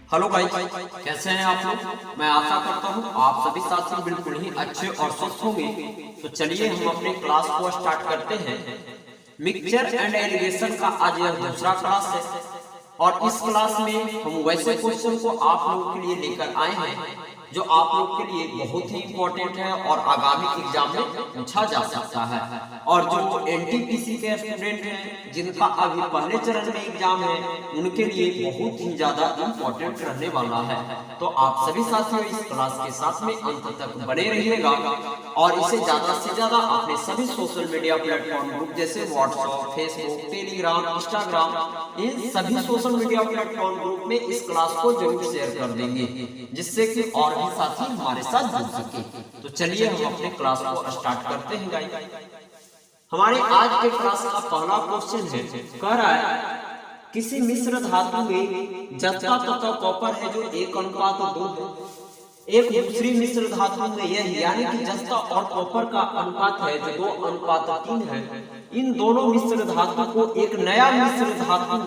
Hello guys, कैसे हैं आप लोग। मैं आशा करता हूँ आप सभी साथी बिल्कुल ही अच्छे और स्वस्थ होंगे। तो चलिए हम अपने क्लास को स्टार्ट करते हैं। मिक्सचर एंड एलिगेशन का आज यह दूसरा क्लास है और इस क्लास में हम वैसे क्वेश्चन को आप लोगों के लिए लेकर आए हैं जो आप लोग के लिए बहुत ही इम्पोर्टेंट है और आगामी एग्जाम में पूछा जा सकता है। और जो एनटीपीसी के स्टूडेंट हैं जिनका अभी पहले चरण में एग्जाम है उनके लिए बहुत ही ज्यादा इम्पोर्टेंट रहने वाला है। तो आप सभी साथियों इस क्लास के साथ में अंत तक बने रहिएगा और इसे ज्यादा से ज्यादा अपने सभी सोशल मीडिया प्लेटफॉर्म ग्रुप जैसे व्हाट्सएप, फेसबुक, टेलीग्राम, इंस्टाग्राम, इन सभी सोशल मीडिया प्लेटफॉर्म ग्रुप में इस क्लास को जरूर शेयर कर देंगे जिससे कि और भी साथी हमारे साथ जुड़ सके। तो चलिए हम अपने क्लास को स्टार्ट करते हैं गाइस। हमारे आज के क्लास का पहला क्वेश्चन है, कह रहा है किसी मिश्र धातु में जस्ता तथा कॉपर है जो 1:2 है। एक दूसरी मिश्र धातु में यह यानी कि जस्ता और कॉपर का अनुपात है जो 2:3 है। इन दोनों मिश्र धातु को एक नया मिश्र धातु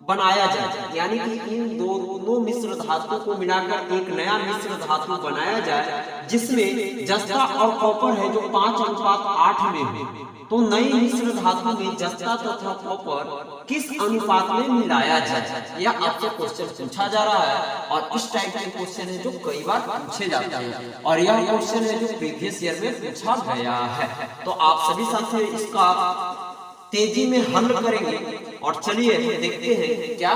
बनाया जाए, यानी कि इन दोनों मिश्र धातु को मिलाकर एक नया मिश्र धातु बनाया जाए जिसमें जस्ता और कॉपर है जो 5:8 में हो। तो नई मिश्र धातु में जस्ता तथा कॉपर किस अनुपात में मिलाया जाए, यह आपसे क्वेश्चन पूछा जा रहा है। और इस टाइप के क्वेश्चन है जो कई बार पूछे जाते हैं और यह क्वेश्चन है जो प्रीवियस ईयर में पूछा गया है। तो आप सभी साथी इसका तेजी में हल करेंगे और चलिए देखते हैं क्या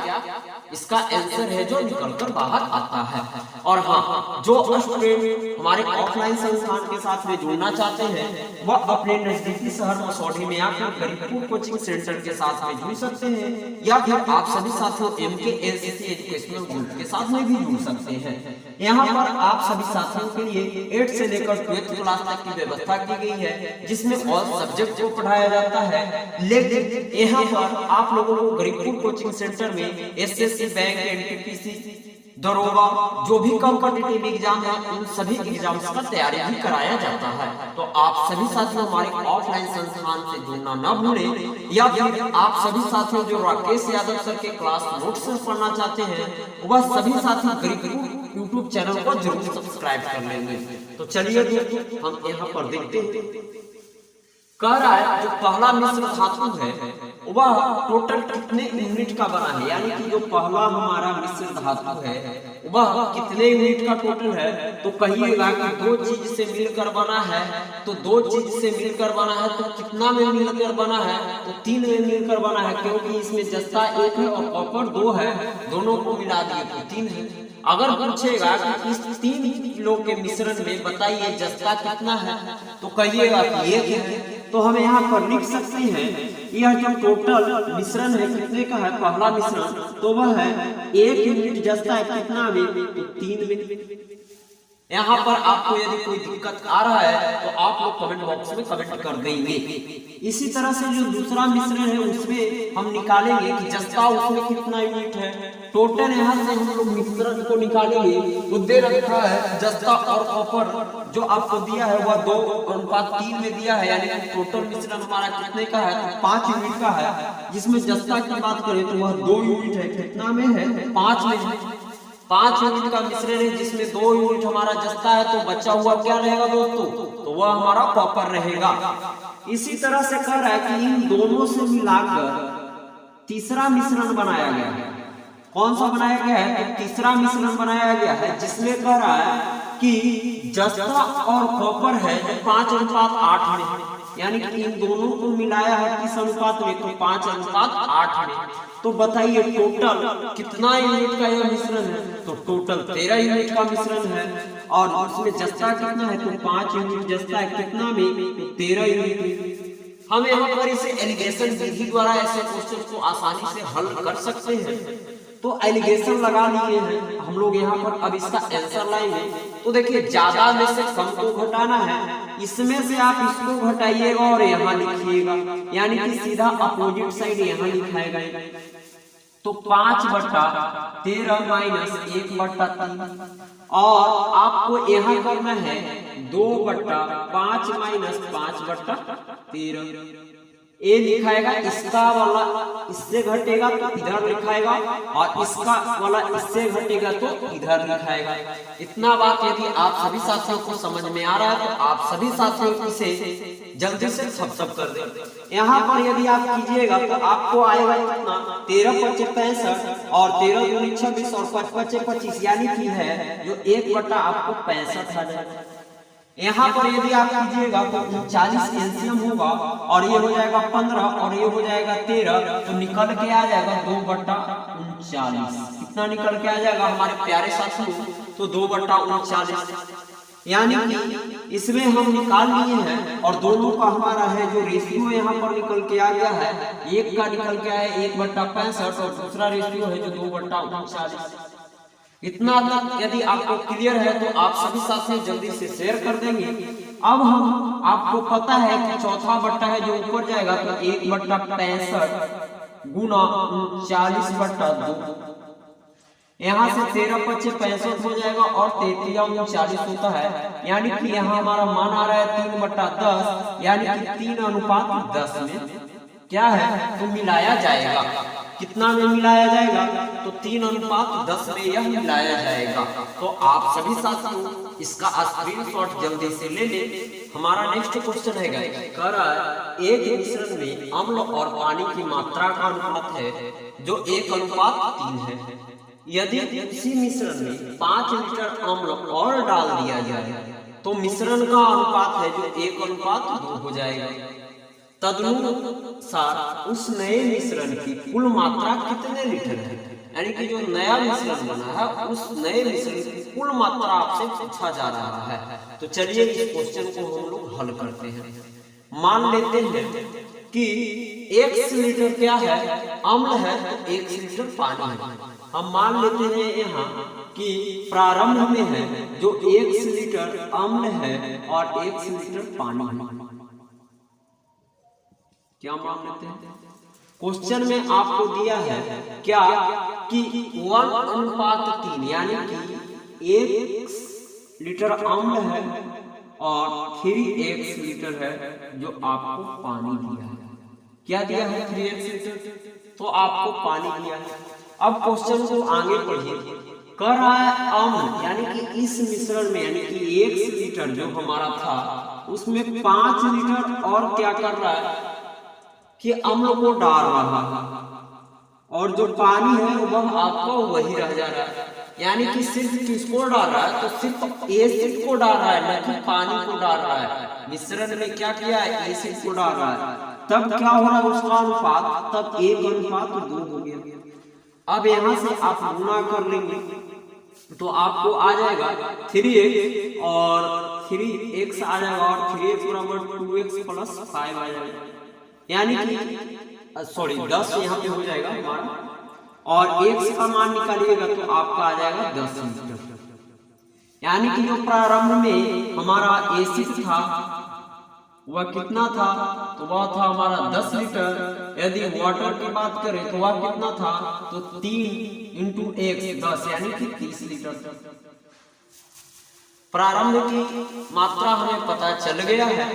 इसका आंसर है जो निकलकर बाहर आता है। और हाँ, जो स्टूडेंट हमारे ऑफलाइन संस्थान के साथ में जुड़ना चाहते हैं वह अपने नजदीकी शहर मसौढ़ी में आकर गरीबपुर कोचिंग सेंटर के साथ में जुड़ सकते हैं या फिर आप सभी साथियों MKLCC एजुकेशनल ग्रुप के साथ में भी जुड़ सकते हैं। यहाँ पर आप सभी साथियों के लिए 8 से लेकर 12th क्लास तक की व्यवस्था की गई है जिसमें ऑल सब्जेक्ट को पढ़ाया जाता है। लेकिन यहाँ पर आप लोगों को गरीबपुर कोचिंग सेंटर में SSC, बैंक, एनटीपीसी, दरोगा जो भी कॉम्पिटिटिव एग्जाम है उन सभी एग्जाम्स का तैयारी भी कराया जाता है। तो आप सभी साथियों हमारे ऑफलाइन संस्थान से जुड़ना न भूलें या फिर आप सभी साथियों जो राकेश यादव सर के क्लास नोट्स पढ़ना चाहते हैं वह सभी साथी गरीबपुर यूट्यूब चैनल को जरूर सब्सक्राइब कर लेंगे। तो चलिए हम यहाँ पर देखते हैं, कह रहा है जो पहला मिश्र धातु है वह टोटल कितने यूनिट का बना है, यानी कि जो पहला हमारा मिश्र धातु है वह कितने यूनिट का टोटल है। तो कहिएगा कि 2 चीज से मिलकर बना है, तो 2 चीज से मिलकर बना है तो कितना में मिलकर बना है, तो 3 में मिलकर बना है क्योंकि इसमें जस्ता 1 है और कॉपर 2 है, दोनों को मिला दिए तो 3 है। अगर पूछेगा कि इस 3 किलो के मिश्रण में बताइए जस्ता कितना है तो कहिएगा कि 1 है। तो हम यहाँ पर लिख सकते हैं यह जो टोटल मिश्रण है कितने का है, पहला मिश्रण तो वह है 1 यूनिट जस्ता है कितना में, तो 3 में। यहाँ पर आपको यदि कोई दिक्कत आ रहा है तो आप लोग कमेंट बॉक्स में कमेंट कर देंगे। इसी तरह से जो दूसरा मिश्रण है उसमें हम निकालेंगे कि जस्ता उसमें कितना यूनिट है। टोटल यहाँ से हम लोग मिश्रण को निकालेंगे तो दे रखा है जस्ता और कॉपर जो आपको दिया है वह 2:3 में दिया है, यानी कि टोटल मिश्रण हमारा कितने का है, तो 5 यूनिट का है। जिसमें जस्ता की बात करें तो वह 2 यूनिट है, कितना में है, 5 में है। 5 यूनिट का मिश्रण है जिसमें 2 यूनिट हमारा जस्ता है, तो बचा हुआ क्या रहेगा दोस्तों, तो वह हमारा कॉपर रहेगा। इसी तरह से कह रहा है कि इन दोनों से मिलाकर तीसरा मिश्रण बनाया गया है। कौन सा बनाया गया है, तो तीसरा मिश्रण बनाया गया है जिसमें कह रहा है कि जस्ता और कॉपर है जो 5:8 में, यानी कि इन दोनों को मिलाया है किस अनुपात में, तो 5:8 में। तो बताइए टोटल कितना यूनिट का यह मिश्रण है, तो टोटल 13 यूनिट का मिश्रण है। और उसमें जस्ता कितना है, तो 5 यूनिट जस्ता है कितना में, तो 13 यूनिट। हम यहाँ पर इसे एलिगेशन विधि द्वारा ऐसे क्वेश्चन को आसानी से हल कर सकते हैं। तो एलिगेशन लगा लिए हैं हम लोग यहाँ पर, अब इसका आंसर लाएंगे। तो देखिए ज्यादा में से कम को घटाना है, इसमें से आप इसको घटाइएगा और यहाँ लिखिएगा, यानी कि सीधा अपोजिट साइड यहाँ लिखाएगा। तो 5/13 - 1/3 और आपको यहाँ करना है 2/5 - 5/13। ए लिखाएगा, इसका वाला इससे घटेगा तो इधर लिखाएगा, और इसका वाला इससे घटेगा तो इधर लिखाएगा। इतना बात यदि आप सभी साथियों को समझ में आ रहा है तो आप सभी साथियों इसे जल्दी से सब कर दें। यहाँ पर यदि आप कीजिएगा तो आपको आएगा कितना, 13 × 5 = 65 और 13 × 2 = 26 और 5 × 5 = 25, यानी कि है जो 1/, आपको 65 आ जाएगा। यहाँ पर यदि आप कीजिएगा तो 39 एलसीएम होगा, और ये हो जाएगा 15 और ये हो जाएगा 13, तो निकल के आ जाएगा 2/39। कितना निकल के आ जाएगा हमारे प्यारे साथियों, तो 2/39, यानी कि इसमें हम निकाल लिए हैं, और दोनों का हमारा है जो रेशियो यहाँ पर निकल के आ गया है, एक का निकल के आया 1/65 और दूसरा रेशियो है जो 2/39। इतना तक यदि आपको क्लियर है तो आप सभी साथी जल्दी से शेयर कर देंगे। अब हम आपको पता है कि चौथा बट्टा है जो ऊपर जाएगा तो 1/65 गुना 40/2, यहाँ से 13 × 5 = 65 हो जाएगा और 33 × 39 होता है, यानी कि यहाँ हमारा मान आ रहा है 3/10, यानी कि 3:10 में क्या है तो मिलाया जाएगा। कितना में मिलाया जाएगा तो 3:10 में यह मिलाया जाएगा। तो आप सभी साथियों इसका स्क्रीनशॉट जल्दी से ले लें। हमारा नेक्स्ट क्वेश्चन है कह रहा है एक मिश्रण में अम्ल और पानी की मात्रा का अनुपात है जो 1:3 है। यदि उसी मिश्रण में 5 लीटर अम्ल और डाल दिया जाए तो मिश्रण का अनुपात है जो 1:2 हो जाएगा। तदनुसार उस नए मिश्रण की कुल मात्रा कितने लीटर है, यानी कि जो नया मिश्रण बना है उस नए मिश्रण की कुल मात्रा आपसे पूछा जा रहा है। तो चलिए इस क्वेश्चन को हम लोग हल करते हैं। मान लेते हैं कि 1 लीटर क्या है अम्ल है तो 1 लीटर पानी है। हम मान लेते हैं यहाँ कि प्रारंभ में है जो 1 लीटर अम्ल है और 1 लीटर पानी है। क्या मान लेते हैं, क्वेश्चन में आपको दिया है क्या कि 1:3, यानी कि 1 लीटर अम्ल है और 3x लीटर है जो आपको पानी दिया है। क्या दिया है 3x लीटर, तो आपको पानी दिया है। अब क्वेश्चन को आगे पढ़िए। कर रहा है अम्ल, यानी कि इस मिश्रण में यानी कि 1 लीटर जो हमारा था उसमें 5 लीटर और क्या कर रहा है कि अम्ल को डाल रहा है, और जो पानी है वह आपको वही रह जा रहा है। यानी कि सिर्फ किसको डाल रहा है तो सिर्फ एसिड को डाल रहा है, न कि पानी को डाल रहा है। मिश्रण में क्या किया है एसिड को डाल रहा है। तब क्या हो रहा है उसका अनुपात, तब 1:2 हो गया। अब यहाँ से आप गुना कर लेंगे तो आपको आ जाएगा 3x और 3x आ जाएगा, और 3x = 2x + 5 आ जाएगा, यानी कि सॉरी 10 यहाँ पे हो जाएगा हमारा, और x का मान निकालिएगा तो आपका आ जाएगा 10 लीटर। यानी कि जो प्रारंभ में हमारा एसिड था वह कितना था, तो वह था हमारा 10 लीटर। यदि वाटर की बात करें तो वह कितना था, तो 3 × x 10, यानी कि 30 लीटर। प्रारंभ की मात्रा हमें पता चल गया है।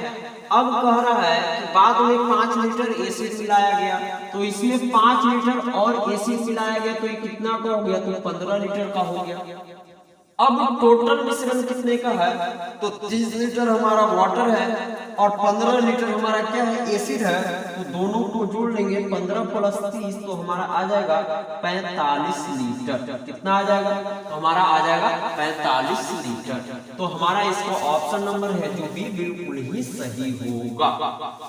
अब कह रहा है कि बाद में 5 लीटर एसिड मिलाया गया, तो इसमें 5 लीटर और एसिड मिलाया गया, तो ये कितना का हो गया, तो 15 लीटर का हो गया। अब टोटल मिश्रण कितने का है, तो 30 लीटर हमारा वाटर है और 15 लीटर हमारा क्या है एसिड है, तो दोनों को जोड़ लेंगे 15 + 30 तो हमारा आ जाएगा 45 लीटर। कितना आ जाएगा, तो हमारा आ जाएगा 45 लीटर। तो हमारा इसका ऑप्शन नंबर है जो भी बिल्कुल ही सही होगा।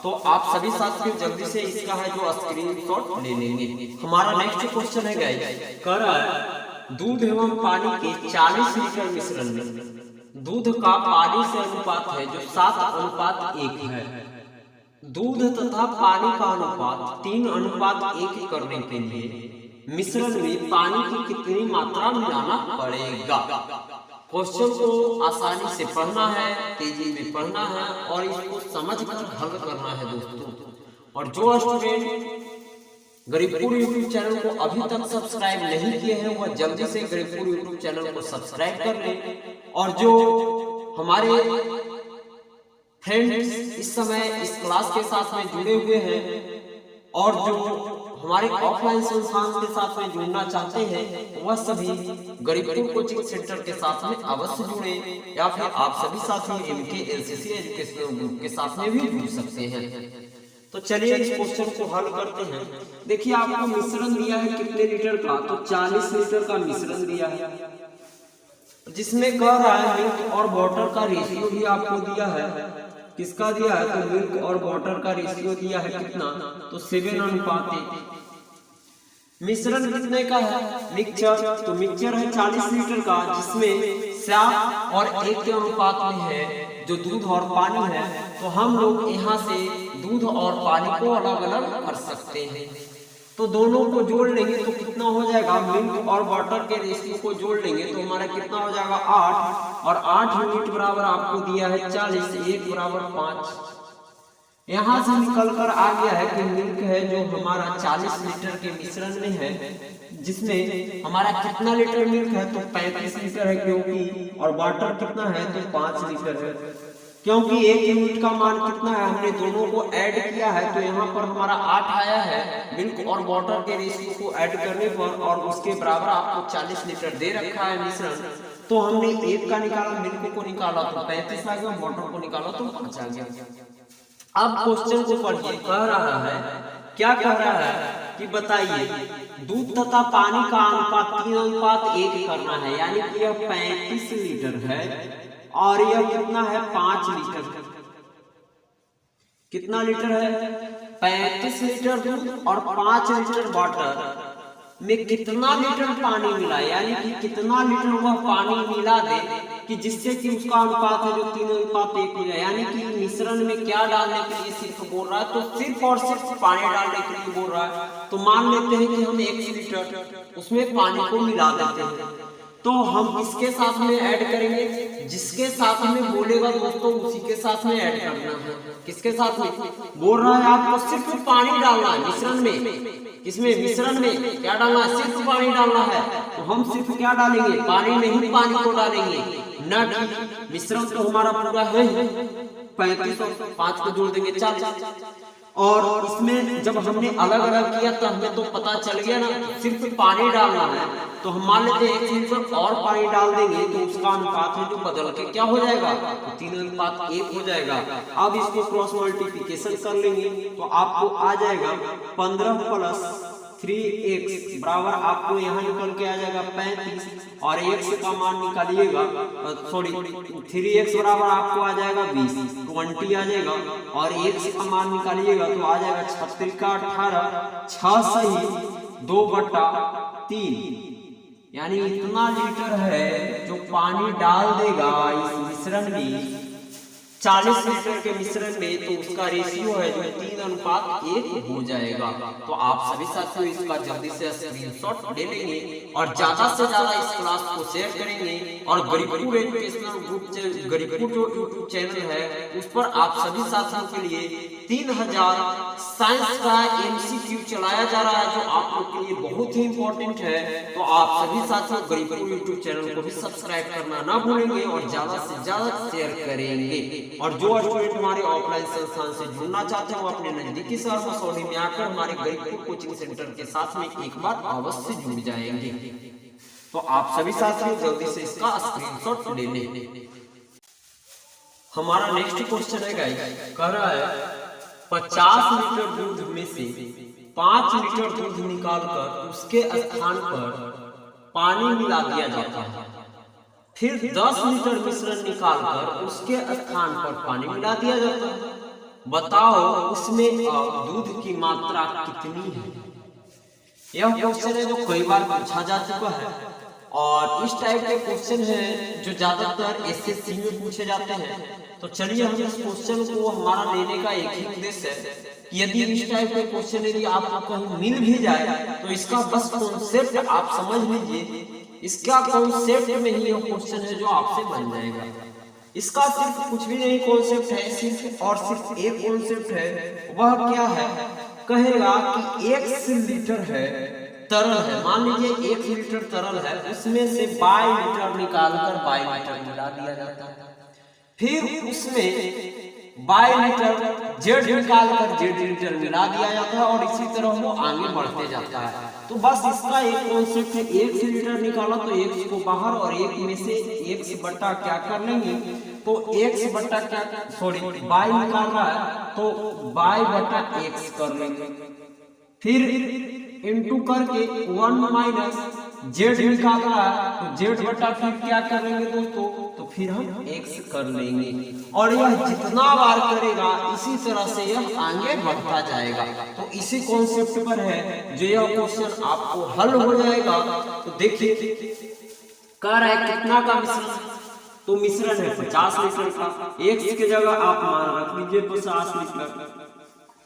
तो आप सभी साथियों जल्दी से इसका है जो स्क्रीनशॉट ले लेंगे। हमारा नेक्स्ट क्वेश्चन है गाइस, कह रहा है दूध एवं पानी के 40 लीटर मिश्रण में दूध का पानी से अनुपात है जो 7:1 है। दूध तथा पानी का अनुपात 3:1 करने के लिए मिश्रण में पानी की कितनी मात्रा मिलाना पड़ेगा। क्वेश्चन को आसानी से पढ़ना है, तेजी में पढ़ना है और इसको समझकर हल करना है दोस्तों। और जो स्टूडेंट गरीबपुर यूट्यूब चैनल को अभी तक सब्सक्राइब नहीं किए हैं वह जल्दी से गरीबपुर यूट्यूब चैनल को सब्सक्राइब कर लें, और जो हमारे फ्रेंड्स इस समय इस क्लास के साथ में जुड़े हुए हैं और जो हमारे ऑफलाइन संस्थान के साथ में जुड़ना चाहते हैं वह सभी गरीबपुर कोचिंग सेंटर के साथ में अवश्य जुड़े, या फिर आप सभी साथी MK LCC एजुकेशनल ग्रुप के साथ में भी जुड़ सकते हैं। तो चलिए इस क्वेश्चन को हल करते हैं। देखिए आपको मिश्रण दिया है कितने लीटर का, तो 40 लीटर का मिश्रण दिया है, जिसमें कह रहा है मिल्क और वाटर का रेशियो भी आपको दिया है। किसका दिया है, तो मिल्क और वाटर का रेशियो दिया है कितना, तो 7:1। मिश्रण कितने का है, मिक्सचर, तो मिक्सचर है 40 लीटर का, जिसमें 7 और 1 के अनुपात में है जो दूध और पानी है। तो हम लोग यहाँ से दूध और पानी को अलग अलग कर सकते हैं। तो दोनों को जोड़ लेंगे तो कितना हो जाएगा, मिल्क और वाटर के रेशियो को जोड़ लेंगे तो हमारा कितना हो जाएगा 8, और 8 यूनिट बराबर आपको दिया है 40, 1 बराबर 5। यहाँ से निकल कर आ गया है कि मिल्क है जो हमारा 40 लीटर के मिश्रण में है, जिसमें हमारा कितना लीटर मिल्क है, तो 35 लीटर है, क्योंकि और वाटर कितना है, तो 5 लीटर है। क्योंकि 1 यूनिट का मान कितना है, हमने दोनों को ऐड किया है तो यहाँ पर हमारा 8 आया है मिल्क और वाटर के रेशियो को ऐड करने पर, और उसके बराबर आपको 40 लीटर दे रखा है मिश्रण। तो हमने 1 का निकाला, मिल्क को निकाला तो 35 आ गया, वाटर को निकाला तो 5 आ गया। अब क्वेश्चन को पढ़िए, कह रहा है, क्या कह रहा है कि बताइए दूध तथा पानी का अनुपात 3:1 करना है, यानी कि यह 35 लीटर है और यह कितना है 5 लीटर। कितना लीटर है, 35 लीटर दूध और 5 लीटर वाटर में कितना लीटर पानी मिला, यानी कि कितना लीटर वह पानी मिला दे कि जिससे कि उसका अनुपात है जो 3:1 हो जाए। यानी कि मिश्रण में क्या डालने के लिए सिर्फ बोल रहा है, तो सिर्फ और सिर्फ पानी डालने के लिए बोल रहा है। तो मान लेते हैं कि हम 1 लीटर उसमें पानी को मिला देते हैं, तो हम इसके साथ में ऐड करेंगे, जिसके साथ में बोलेगा दोस्तों उसी के साथ में ऐड करना है। किसके साथ में बोल रहा है, आपको सिर्फ पानी डालना है मिश्रण में। किसमें, मिश्रण में क्या डालना है, सिर्फ पानी डालना है। तो हम सिर्फ क्या डालेंगे, पानी नहीं पानी को डालेंगे ना, कि मिश्रण तो हमारा पूरा है 35 और 5 को जोड़ देंगे 40। और इसमें जब हमने अलग अलग किया तो हमें तो पता चल गया ना, सिर्फ पानी डालना है। तो हम मान लेते हैं 1 लीटर और पानी डाल देंगे तो उसका अनुपात है जो बदल के क्या हो जाएगा, तो 3:1 हो जाएगा। अब इसको क्रॉस मल्टीप्लिकेशन कर लेंगे तो आपको आ जाएगा 15 + 3x बराबर आपको यहाँ निकल के आ जाएगा 35, और x का मान निकालिएगा, सॉरी 3x बराबर आपको आ जाएगा 20, 20 आ जाएगा, और x का मान निकालिएगा तो आ जाएगा 36 का 18, 6 सही 2/3, यानी इतना लीटर है जो पानी डाल देगा इस मिश्रण में 40 लीटर के मिश्रण में, तो उसका रेशियो है जो 3:1 हो जाएगा। तो आप सभी साथियों इसका जल्दी से स्क्रीनशॉट ले लेंगे और ज्यादा से ज्यादा इस क्लास को शेयर करेंगे, और गरीबपुर एजुकेशनल ग्रुप गरीबपुर जो यूट्यूब चैनल है उस पर आप सभी साथियों के लिए 3000 साइंस का MCQ चलाया जा रहा है, जो आप लोग के लिए बहुत ही इंपॉर्टेंट है। तो आप सभी साथियों गरीबपुर यूट्यूब चैनल को भी सब्सक्राइब करना ना भूलेंगे और ज्यादा से ज्यादा शेयर करेंगे। और जो स्टूडेंट हमारे ऑफलाइन संस्थान से जुड़ना चाहते हैं वो अपने नजदीकी शहर मसौढ़ी में आकर हमारे गरीबपुर कोचिंग सेंटर के साथ में एक बार अवश्य जुड़ जाएंगे। तो आप सभी साथियों जल्दी से इसका स्क्रीनशॉट ले लें। हमारा नेक्स्ट क्वेश्चन है गाइस, कह रहा है 50 लीटर दूध में से 5 लीटर दूध निकालकर उसके स्थान पर पानी मिला दिया जाता है, फिर 10 लीटर मिश्रण निकालकर उसके स्थान पर पानी मिला दिया जाता है। बताओ उसमें अब दूध की मात्रा कितनी है। यह क्वेश्चन है जो कई बार पूछा जा चुका है, और इस टाइप के क्वेश्चन है जो ज्यादातर SSC में पूछे जाते हैं। तो चलिए हम इस क्वेश्चन को हमारा लेने का एक ही उद्देश्य है कि यदि इस टाइप के क्वेश्चन यदि आपको कहीं मिल भी जाए तो इसका बस कॉन्सेप्ट आप समझ लीजिए, इसका कॉन्सेप्ट में ही यह क्वेश्चन है जो आपसे बन जाएगा। इसका सिर्फ कुछ भी नहीं कॉन्सेप्ट है, सिर्फ और सिर्फ एक कॉन्सेप्ट है। वह क्या है, कहेगा कि 1 लीटर है तरल है, मान लीजिए 1 लीटर तरल है, उसमें से 22 लीटर निकालकर 22 लीटर मिला दिया जाता है, फिर उसमें बाय लीटर जेड निकाल कर जेड लीटर मिला दिया जाता है और इसी तरह वो आगे बढ़ते जाता है। तो बस इसका एक कॉन्सेप्ट है, एक से लीटर निकाला तो एक्स को बाहर और एक में से एक्स बट्टा क्या कर लेंगे, तो एक्स बट्टा क्या सॉरी बाय निकाल रहा है तो बाय बट्टा एक्स कर लेंगे, फिर इनटू करके 1 माइनस जेड निकाल रहा है तो जेड बटा फिर क्या करेंगे दोस्तों, तो फिर हम एक्स कर लेंगे और यह जितना बार करेगा इसी तरह से यह आगे बढ़ता जाएगा। तो इसी कॉन्सेप्ट पर है जो यह क्वेश्चन आपको हल हो जाएगा। तो देखिए कह रहा है कितना का मिश्रण, तो मिश्रण है 50 लीटर का, एक्स की जगह आप मान रख लीजिए 50 लीटर,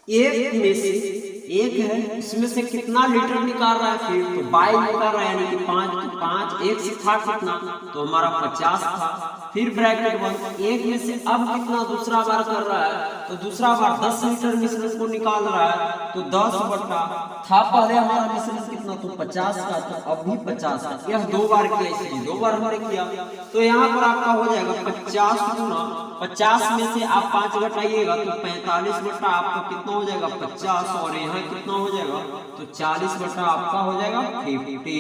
एक में से एक है इसमें से कितना लीटर निकाल रहा है, फिर तो बाय निकाल रहा है यानी कि 5 एक्स था कितना, तो हमारा 50 था, फिर ब्रैकेट बंद, एक में से अब कितना दूसरा बार कर रहा है तो दूसरा बार 10 लीटर मिश्रण को निकाल रहा है तो 10 बट्टा था पहले हमारा मिश्रण कितना तो 50 का, तो अब भी 50 का, यह 2 बार किया इसलिए 2 बार हमने किया। तो यहाँ पर आपका हो जाएगा 50 गुना 50 में से आप 5 घटाइएगा तो 45 बट्टा आपका कितना हो जाएगा 50 और यहाँ कितना हो जाएगा तो 40 बट्टा आपका हो जाएगा 50।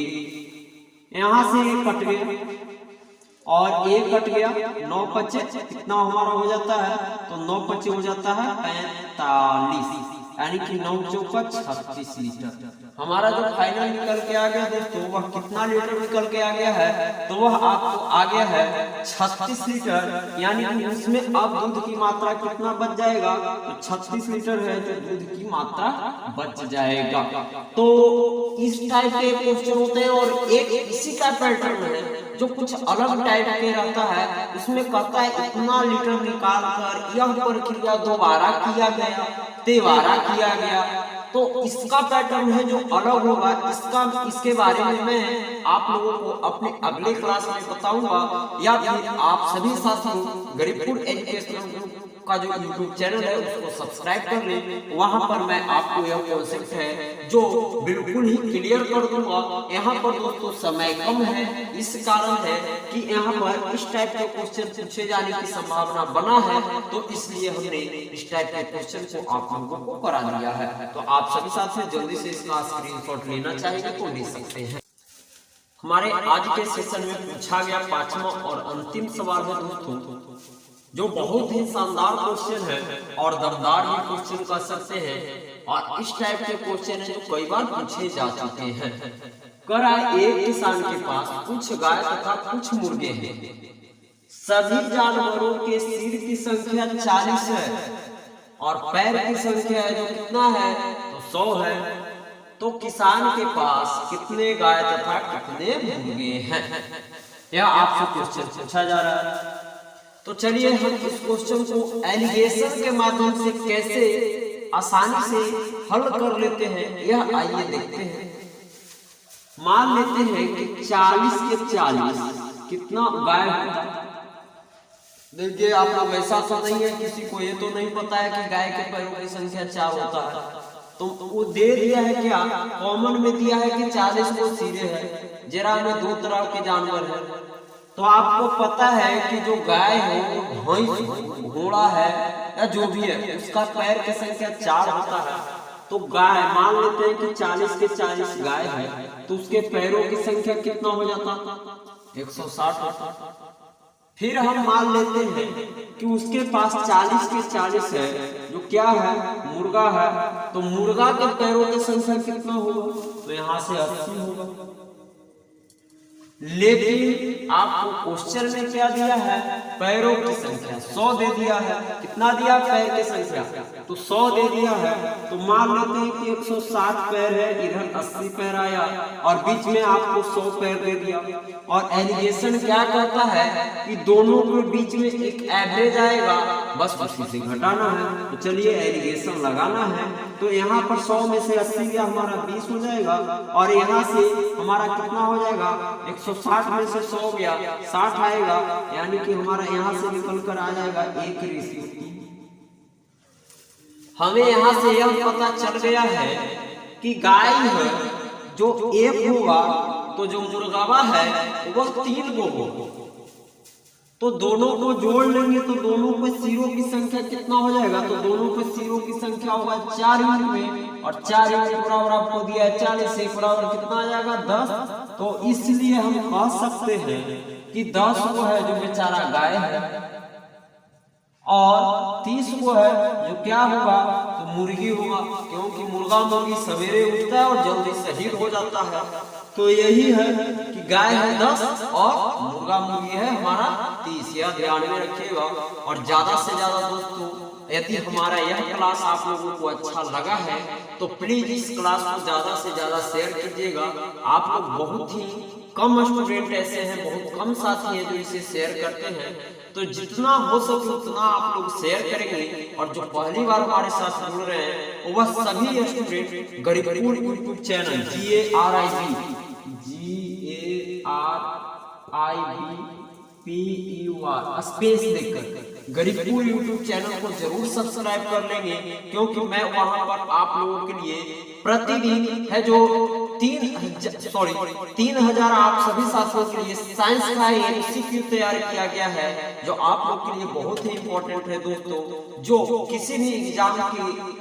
यहाँ से एक कट गया और एक कट गया, 9 पचे कितना हमारा हो जाता है तो 9 पचे हो जाता है 45 यानी कि 9 चौका 36 लीटर। हमारा जो फाइनल निकल के आ गया दोस्तों वह कितना लीटर निकल के आ गया है, तो वह आपको आ गया है 36 लीटर, यानी कि उसमें अब दूध की मात्रा कितना बच जाएगा तो 36 लीटर है जो दूध की मात्रा बच जाएगा। तो इस टाइप के क्वेश्चन होते हैं और एक इसी का पैटर्न है जो कुछ अलग टाइप के रहता है, उसमें कहता है इतना लीटर निकाल कर यह प्रक्रिया दोबारा किया गया, तिबारा किया गया। तो इसका पैटर्न है जो अलग होगा, इसके बारे में मैं आप लोगों को अपने अगले क्लास में बताऊंगा, या फिर आप सभी साथियों गरीबपुर एजुकेशनल ग्रुप का जो यूट्यूब चैनल है उसको सब्सक्राइब कर लें, वहां पर मैं आपको यह कॉन्सेप्ट है जो बिल्कुल ही क्लियर कर दूंगा। यहाँ पर दोस्तों समय कम है, इस कारण है कि यहाँ पर इस टाइप के क्वेश्चन पूछे जाने की संभावना बना है, तो इसलिए हमने इस टाइप के क्वेश्चन को आप लोगों को करा दिया है। तो आप सभी साथी जल्दी से इसका स्क्रीनशॉट लेना चाहेंगे तो ले सकते हैं। हमारे आज के सेशन में पूछा गया 5वां और अंतिम सवाल है दोस्तों, जो बहुत ही शानदार क्वेश्चन है और दमदार भी क्वेश्चन कर सकते हैं, और इस टाइप के क्वेश्चन है जो कई बार पूछे जा चुके हैं। कह एक किसान के पास कुछ गाय तथा कुछ मुर्गे हैं, सभी जानवरों के सिर की संख्या 40 है और पैर की संख्या है जो कितना है तो 100 है, तो किसान के पास कितने गाय तथा कितने मुर्गे हैं, यह आपसे क्वेश्चन पूछा जा रहा है। तो चलिए हम इस क्वेश्चन को एलिगेशन के माध्यम से कैसे आसानी से हल कर लेते हैं, यह आइए देखते हैं। मान लेते हैं कि 40 के 40 कितना गाय होता है। देखिए आप लोग ऐसा तो नहीं है किसी को ये तो नहीं पता है कि गाय के पैरों की संख्या 4 होता है, तो वो दे दिया है क्या कॉमन में दिया है कि 40 को सीधे है, जरा में 2 तरह के जानवर है। तो आपको पता है कि जो गाय है वो भैंस घोड़ा है या जो भी है उसका पैर की संख्या 4 होता है। तो गाय मान लेते हैं कि 40 के 40 गाय है तो उसके पैरों की संख्या कितना हो जाता 160 होता। फिर हम मान लेते हैं कि उसके पास 40 के 40 है जो क्या है मुर्गा है, तो मुर्गा के पैरों की संख्या कितना होगा तो यहाँ से 80 होगा। लेकिन आपको क्वेश्चन में क्या दिया है पैरों की संख्या 100 दे दिया है, कितना दिया पैर की संख्या तो 100 दे दिया है। तो मान लेते हैं कि 160 पैर है, इधर 80 पैर आया और बीच में आपको 100 पैर दे दिया। और एलिगेशन क्या कहता है कि दोनों के बीच में एक एवरेज आएगा, बस उसी से घटाना है। तो चलिए एलिगेशन लगाना है। तो यहाँ पर 100 में से 80 गया हमारा 20 हो जाएगा, और यहाँ से हमारा कितना हो जाएगा 160 में से 100 गया 60 आएगा, यानी कि हमारा यहाँ से निकल कर आ जाएगा 1:3। हमें यहाँ से यह पता चल गया है कि गाय है जो 1 होगा तो जो मुर्गावा है वो 3 गो होगा। तो दोनों को जोड़ लेंगे तो दोनों पे जीरो की संख्या कितना हो जाएगा, तो दोनों पे जीरो की संख्या होगा 4 यूनिट में, और 4 यूनिट बराबर आपको दिया है 40, एक बराबर कितना आ जाएगा 10। तो इसलिए हम कह सकते हैं कि 10 वो है जो बेचारा गाय है, और 30 वो है जो क्या होगा, तो मुर्गी होगा, क्योंकि मुर्गा मुर्गी सवेरे उठता है और जल्दी शहीद हो जाता है। तो यही है कि गाय है 10 और मुर्गा मुर्गी है हमारा 30, यह ध्यान में रखिएगा। और ज्यादा से ज्यादा दोस्तों यदि हमारा यह क्लास आप लोगों को अच्छा लगा है तो प्लीज इस क्लास को ज्यादा से ज्यादा शेयर कीजिएगा। आप लोग बहुत ही कम स्टूडेंट ऐसे हैं, बहुत कम साथी हैं जो इसे शेयर करते हैं, तो जितना हो सके उतना आप लोग शेयर करेंगे। और जो पहली बार हमारे साथ जुड़ रहे हैं वह सभी student Garibpur YouTube channel GARIBPUR space देकर गरीबपुर यूट्यूब चैनल को जरूर सब्सक्राइब कर लेंगे, क्योंकि मैं वहां पर आप लोगों के लिए प्रतिदिन है जो 3000 आप सभी साथियों के लिए साइंस का MCQ तैयार किया गया है, जो आप लोग के लिए बहुत ही इंपॉर्टेंट है दोस्तों, जो किसी भी एग्जाम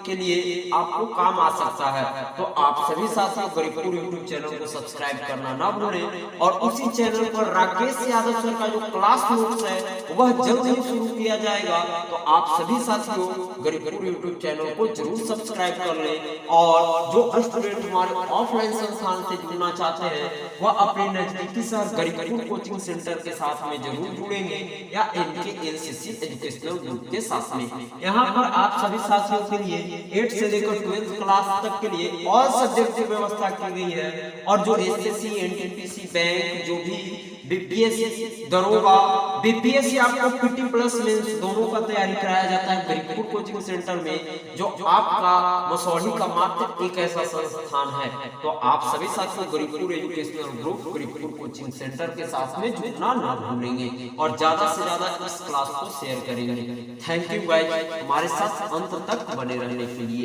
के लिए आपको काम आ सकता है। तो आप सभी साथियों गरीबपुर यूट्यूब चैनल को सब्सक्राइब करना ना भूलें। और उसी चैनल पर राकेश यादव सर का जो क्लास नोट्स है वह जल्द ही शुरू किया जाएगा, तो आप सभी साथियों गरीबपुर यूट्यूब चैनल को जरूर सब्सक्राइब कर लें। और जो स्टूडेंट हमारे ऑफलाइन संस्थान से जुड़ना चाहते हैं वह अपने नजदीकी शहर गरीबपुर कोचिंग सेंटर के साथ में जरूर जुड़ेंगे, या इनके NCC एजुकेशनल ग्रुप के साथ में। यहाँ पर आप सभी साथियों के लिए 8 से लेकर 12th क्लास तक के लिए ऑल सब्जेक्ट की व्यवस्था की गई है। और जो SSC NTPC बैंक जो भी BPSC दरोगा BPSC आपको PT प्लस मेंस दोनों का तैयारी कराया जाता है गरीबपुर कोचिंग सेंटर में, जो आपका मसौढ़ी का मात्र एक ऐसा संस्थान है। तो आप सभी साथियों Garibpur educational group Garibpur coaching centre के साथ में जुड़ना ना भूलेंगे, और ज्यादा से ज्यादा इस क्लास को शेयर करेंगे। थैंक यू गाइस हमारे साथ अंत तक बने रहने के लिए।